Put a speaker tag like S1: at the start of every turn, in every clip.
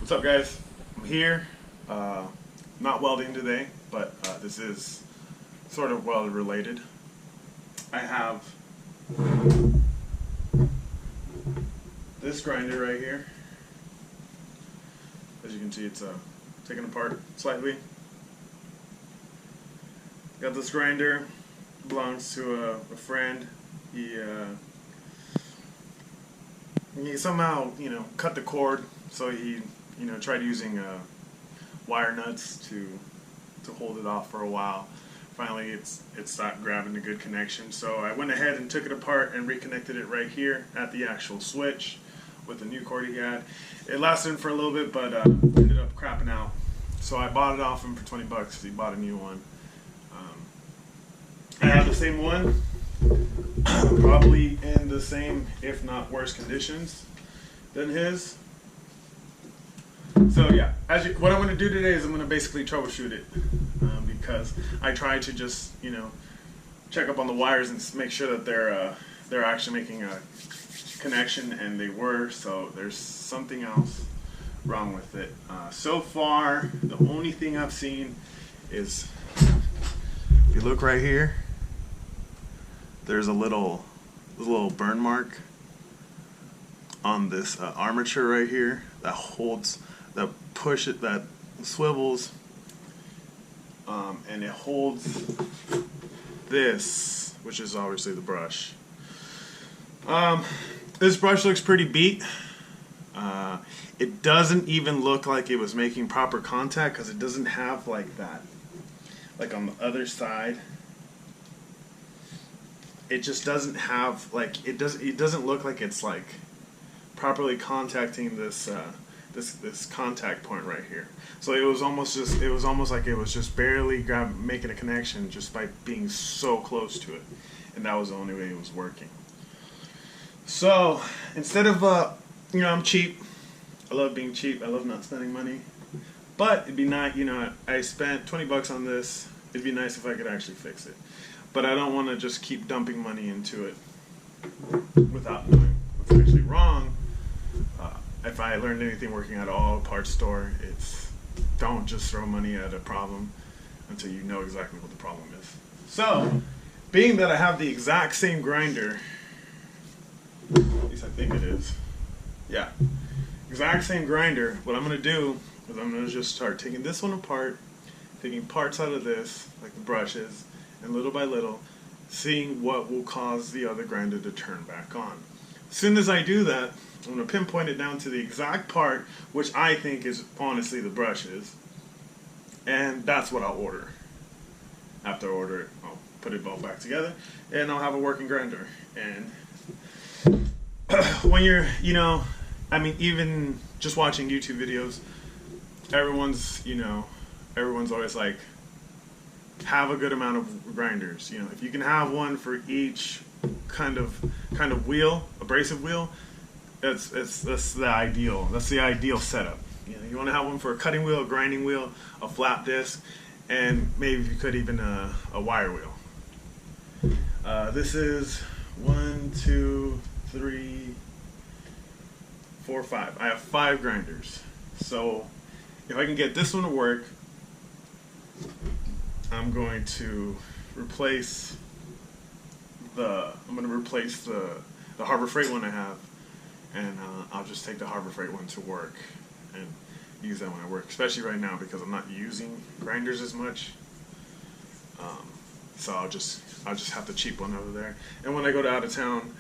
S1: What's up, guys? I'm here, not welding today, but this is sort of weld related. I have this grinder right here. As you can see, it's taken apart slightly. Got this grinder, belongs to a friend. He somehow, cut the cord, so he, tried using wire nuts to hold it off for a while. Finally, it stopped grabbing a good connection, so I went ahead and took it apart and reconnected it right here at the actual switch with the new cord he had. It lasted for a little bit, but ended up crapping out. So I bought it off him for 20 bucks. He bought a new one. I have the same one, probably in the same, if not worse, conditions than his. So yeah, what I'm going to do today is I'm going to basically troubleshoot it, because I tried to just check up on the wires and make sure that they're actually making a connection, and they were. So there's something else wrong with it. So far, the only thing I've seen is, if you look right here, there's a little burn mark on this armature right here that holds, that swivels, and it holds this, which is obviously the brush. This brush looks pretty beat. It doesn't even look like it was making proper contact, because it doesn't have like that, like on the other side. It just doesn't have, like, it doesn't look like it's like properly contacting this this contact point right here. So it was almost like it was just barely making a connection just by being so close to it, and that was the only way it was working. So instead of I'm cheap. I love being cheap. I love not spending money. But it'd be nice, I spent 20 bucks on this. It'd be nice if I could actually fix it. But I don't want to just keep dumping money into it without knowing what's actually wrong. If I learned anything working at an auto parts store, it's don't just throw money at a problem until you know exactly what the problem is. So, being that I have the exact same grinder, at least I think it is, yeah, exact same grinder, what I'm going to do is I'm going to just start taking this one apart, taking parts out of this, like the brushes, and little by little, seeing what will cause the other grinder to turn back on. As soon as I do that, I'm going to pinpoint it down to the exact part, which I think is honestly the brushes, and that's what I'll order. After I order it, I'll put it all back together, and I'll have a working grinder. And when you're, even just watching YouTube videos, everyone's always like, have a good amount of grinders. If you can have one for each kind of wheel, abrasive wheel, that's the ideal. That's the ideal setup. You want to have one for a cutting wheel, a grinding wheel, a flat disc, and maybe if you could even a wire wheel. This is 1, 2, 3, 4, 5. I have 5 grinders. So if I can get this one to work, I'm going to replace the Harbor Freight one I have, and I'll just take the Harbor Freight one to work and use that when I work, especially right now because I'm not using grinders as much. So I'll just have the cheap one over there, and when I go to out of town,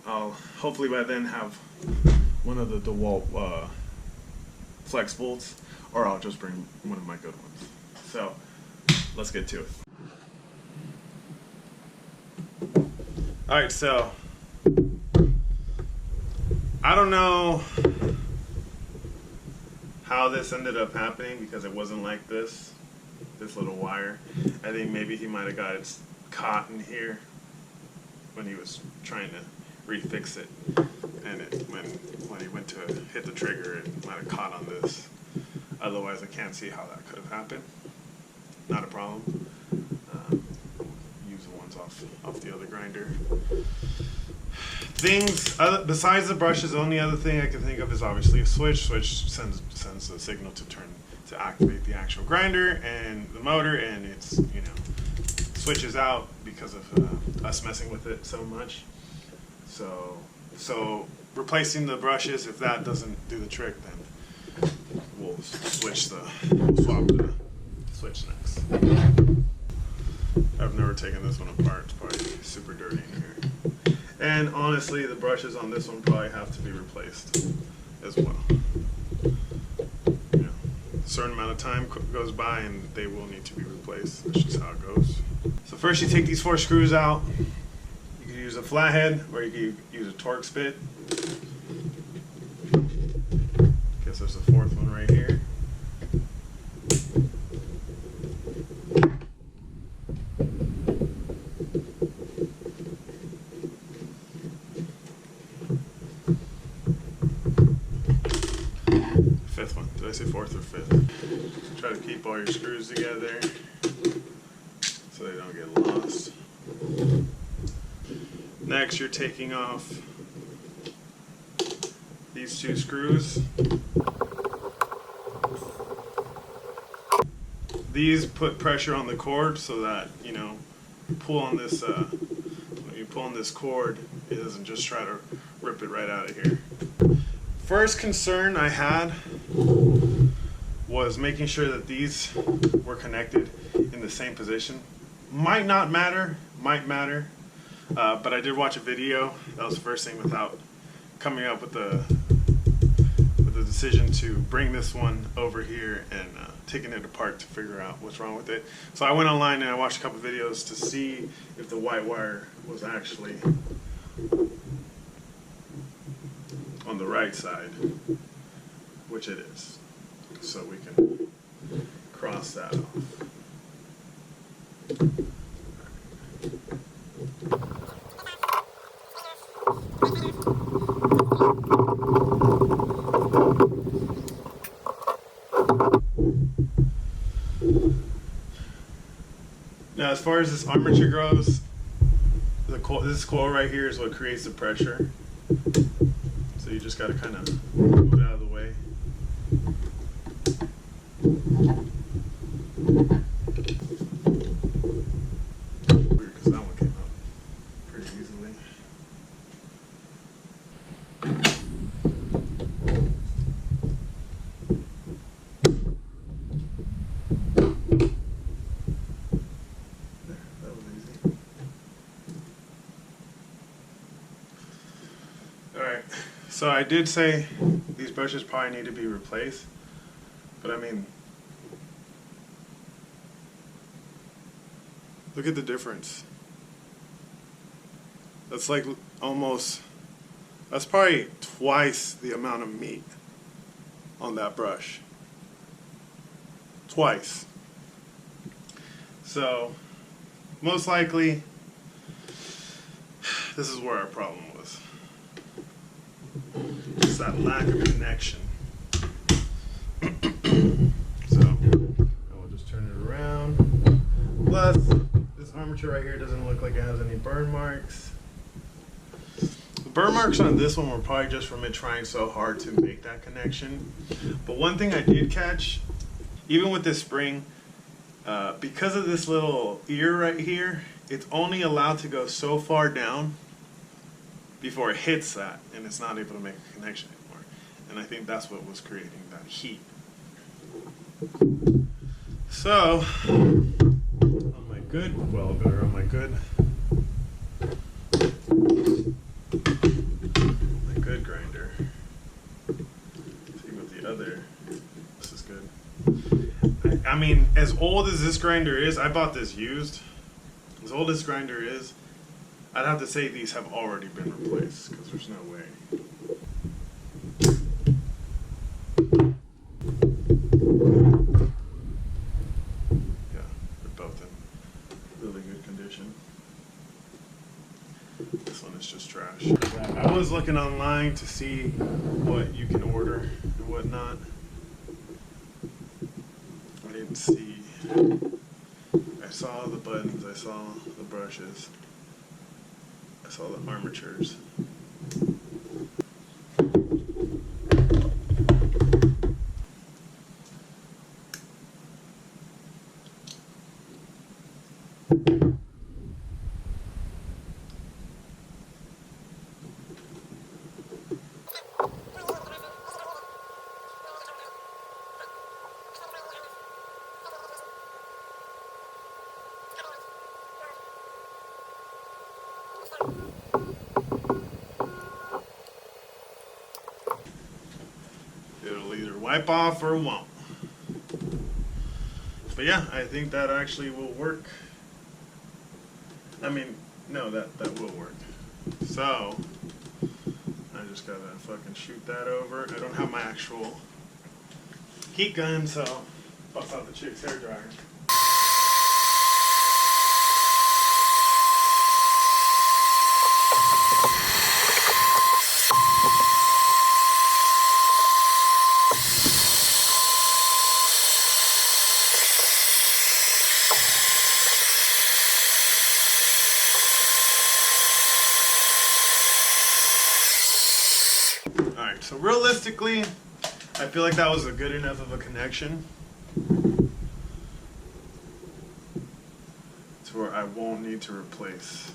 S1: I'll hopefully by then have one of the Dewalt flex bolts, or I'll just bring one of my good ones. So let's get to it. Alright, so I don't know how this ended up happening, because it wasn't like this little wire. I think maybe he might have got it caught in here when he was trying to refix it, and when he went to hit the trigger, it might have caught on this. Otherwise, I can't see how that could have happened. Not a problem. Use the ones off the other grinder. things other, besides the brushes, the only other thing I can think of is obviously a switch. Switch sends the signal to activate the actual grinder and the motor, and it's, you know, switches out because of us messing with it so much. So replacing the brushes, if that doesn't do the trick, then we'll swap the switch next. I've never taken this one apart. It's probably super dirty in here. And honestly, the brushes on this one probably have to be replaced as well. You know, a certain amount of time goes by and they will need to be replaced. That's just how it goes. So first you take these 4 screws out. You can use a flathead or you can use a Torx bit. Guess there's a 4th one right here. Did I say 4th or 5th? Try to keep all your screws together so they don't get lost. Next, you're taking off these 2 screws. These put pressure on the cord so that, you know, you pull on this when you pull on this cord, it doesn't just try to rip it right out of here. First concern I had was making sure that these were connected in the same position. Might not matter, might matter, but I did watch a video. That was the first thing without coming up with the decision to bring this one over here and taking it apart to figure out what's wrong with it. So I went online and I watched a couple videos to see if the white wire was actually on the right side, which it is. So we can cross that off. Now, as far as this armature goes, this coil right here is what creates the pressure. So you just got to kind of move it out of the way. Weird, because that one came out pretty easily. There, that was easy. Alright, so I did say these brushes probably need to be replaced, but I mean, look at the difference. That's like almost, that's probably twice the amount of meat on that brush. Twice. So, most likely, this is where our problem was. It's that lack of connection. So, I will just turn it around. Plus, this armature right here doesn't look like it has any burn marks. The burn marks on this one were probably just from it trying so hard to make that connection. But one thing I did catch, even with this spring, because of this little ear right here, it's only allowed to go so far down before it hits that, and it's not able to make a connection anymore. And I think that's what was creating that heat. So, on my good welder, on my good grinder, see with the other, this is good. I mean, as old as this grinder is, I bought this used. As old as this grinder is, I'd have to say these have already been replaced, because there's no way. Yeah, they're both in really good condition. This one is just trash. I was looking online to see what you can order and whatnot. I didn't see. I saw the buttons, I saw the brushes, I saw the armatures. either wipe off or won't. But yeah, I think that actually will work. I mean, no, that will work. So, I just gotta fucking shoot that over. I don't have my actual heat gun, so bust out the chick's hairdryer. Alright, so realistically, I feel like that was a good enough of a connection to where I won't need to replace.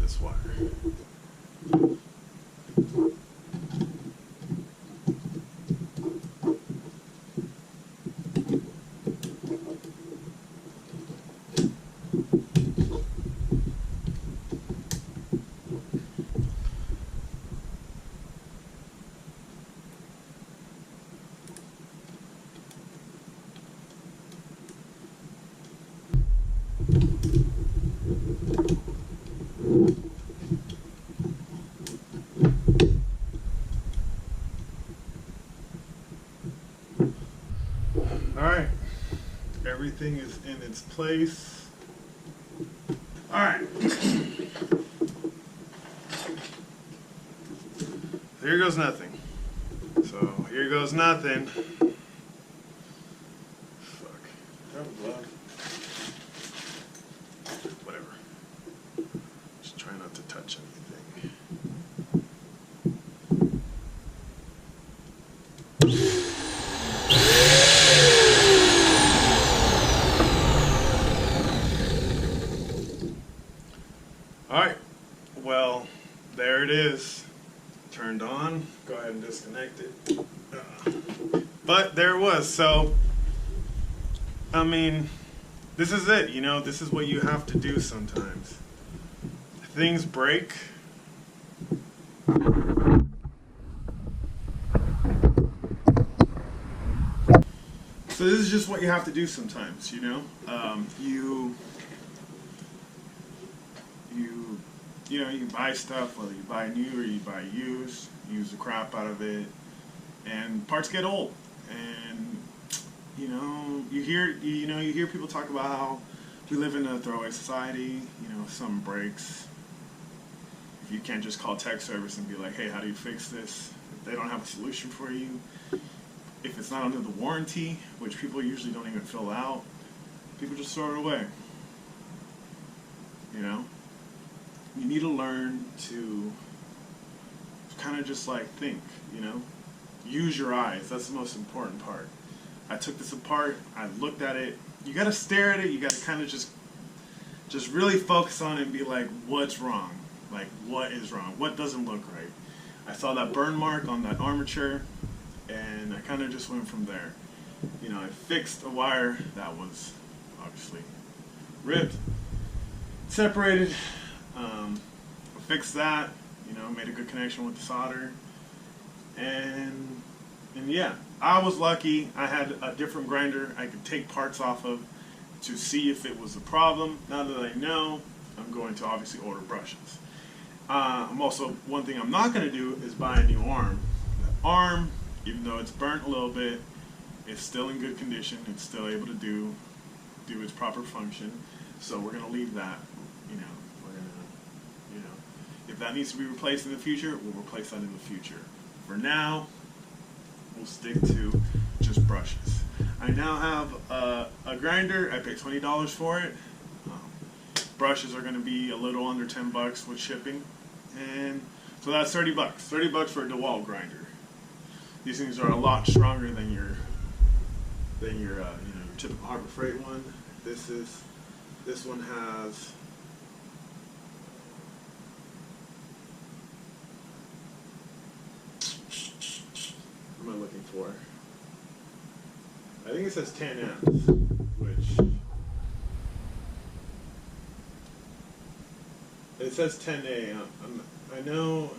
S1: This wire. Alright, everything is in its place. Alright, here goes nothing. So, here goes nothing. Fuck. Do I have a glove? Whatever. Just try not to touch anything. Alright, well, there it is. Turned on. Go ahead and disconnect it. But there it was. So, I mean, this is it. You know, this is what you have to do sometimes. Things break. So this is just what you have to do sometimes, you know? You buy stuff, whether you buy new or you buy used, use the crap out of it, and parts get old. And you hear people talk about how we live in a throwaway society. You know, if something breaks, if you can't just call tech service and be like, hey, how do you fix this? If they don't have a solution for you, if it's not under the warranty, which people usually don't even fill out, people just throw it away. You know? You need to learn to kind of just like think, you know? Use your eyes. That's the most important part. I took this apart. I looked at it. You got to stare at it. You got to kind of just really focus on it and be like, what's wrong? Like, what is wrong? What doesn't look right? I saw that burn mark on that armature, and I kind of just went from there. You know, I fixed a wire that was obviously ripped, separated. I fixed that, you know, made a good connection with the solder, and yeah, I was lucky. I had a different grinder I could take parts off of to see if it was a problem. Now that I know, I'm going to obviously order brushes. I'm also, one thing I'm not going to do is buy a new arm. The arm, even though it's burnt a little bit, it's still in good condition. It's still able to do its proper function. So we're going to leave that. You know, we're going to, you know, if that needs to be replaced in the future, we'll replace that in the future. For now, we'll stick to just brushes. I now have a grinder. I paid $20 for it. Brushes are going to be a little under $10 with shipping, and so that's $30. $30 for a Dewalt grinder. These things are a lot stronger than your your typical Harbor Freight one. This one has, what am I looking for? I think it says 10 amps, which it says 10A. I I know.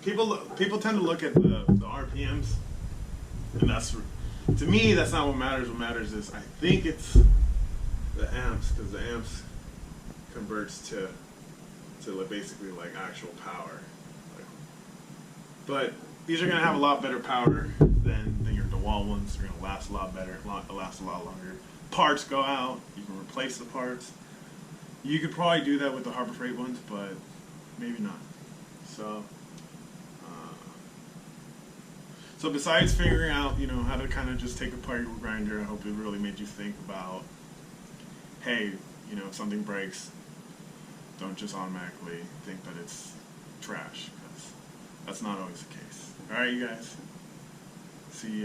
S1: People tend to look at the RPMs, and that's, to me, that's not what matters. What matters is, I think it's the amps, because the amps converts to like basically like actual power. But these are gonna have a lot better power than your DeWalt ones. They're gonna last a lot better, last a lot longer. Parts go out. You can replace the parts. You could probably do that with the Harbor Freight ones, but maybe not. So besides figuring out, how to kind of just take apart your grinder, I hope it really made you think about, hey, if something breaks, don't just automatically think that it's trash, because that's not always the case. All right, you guys. See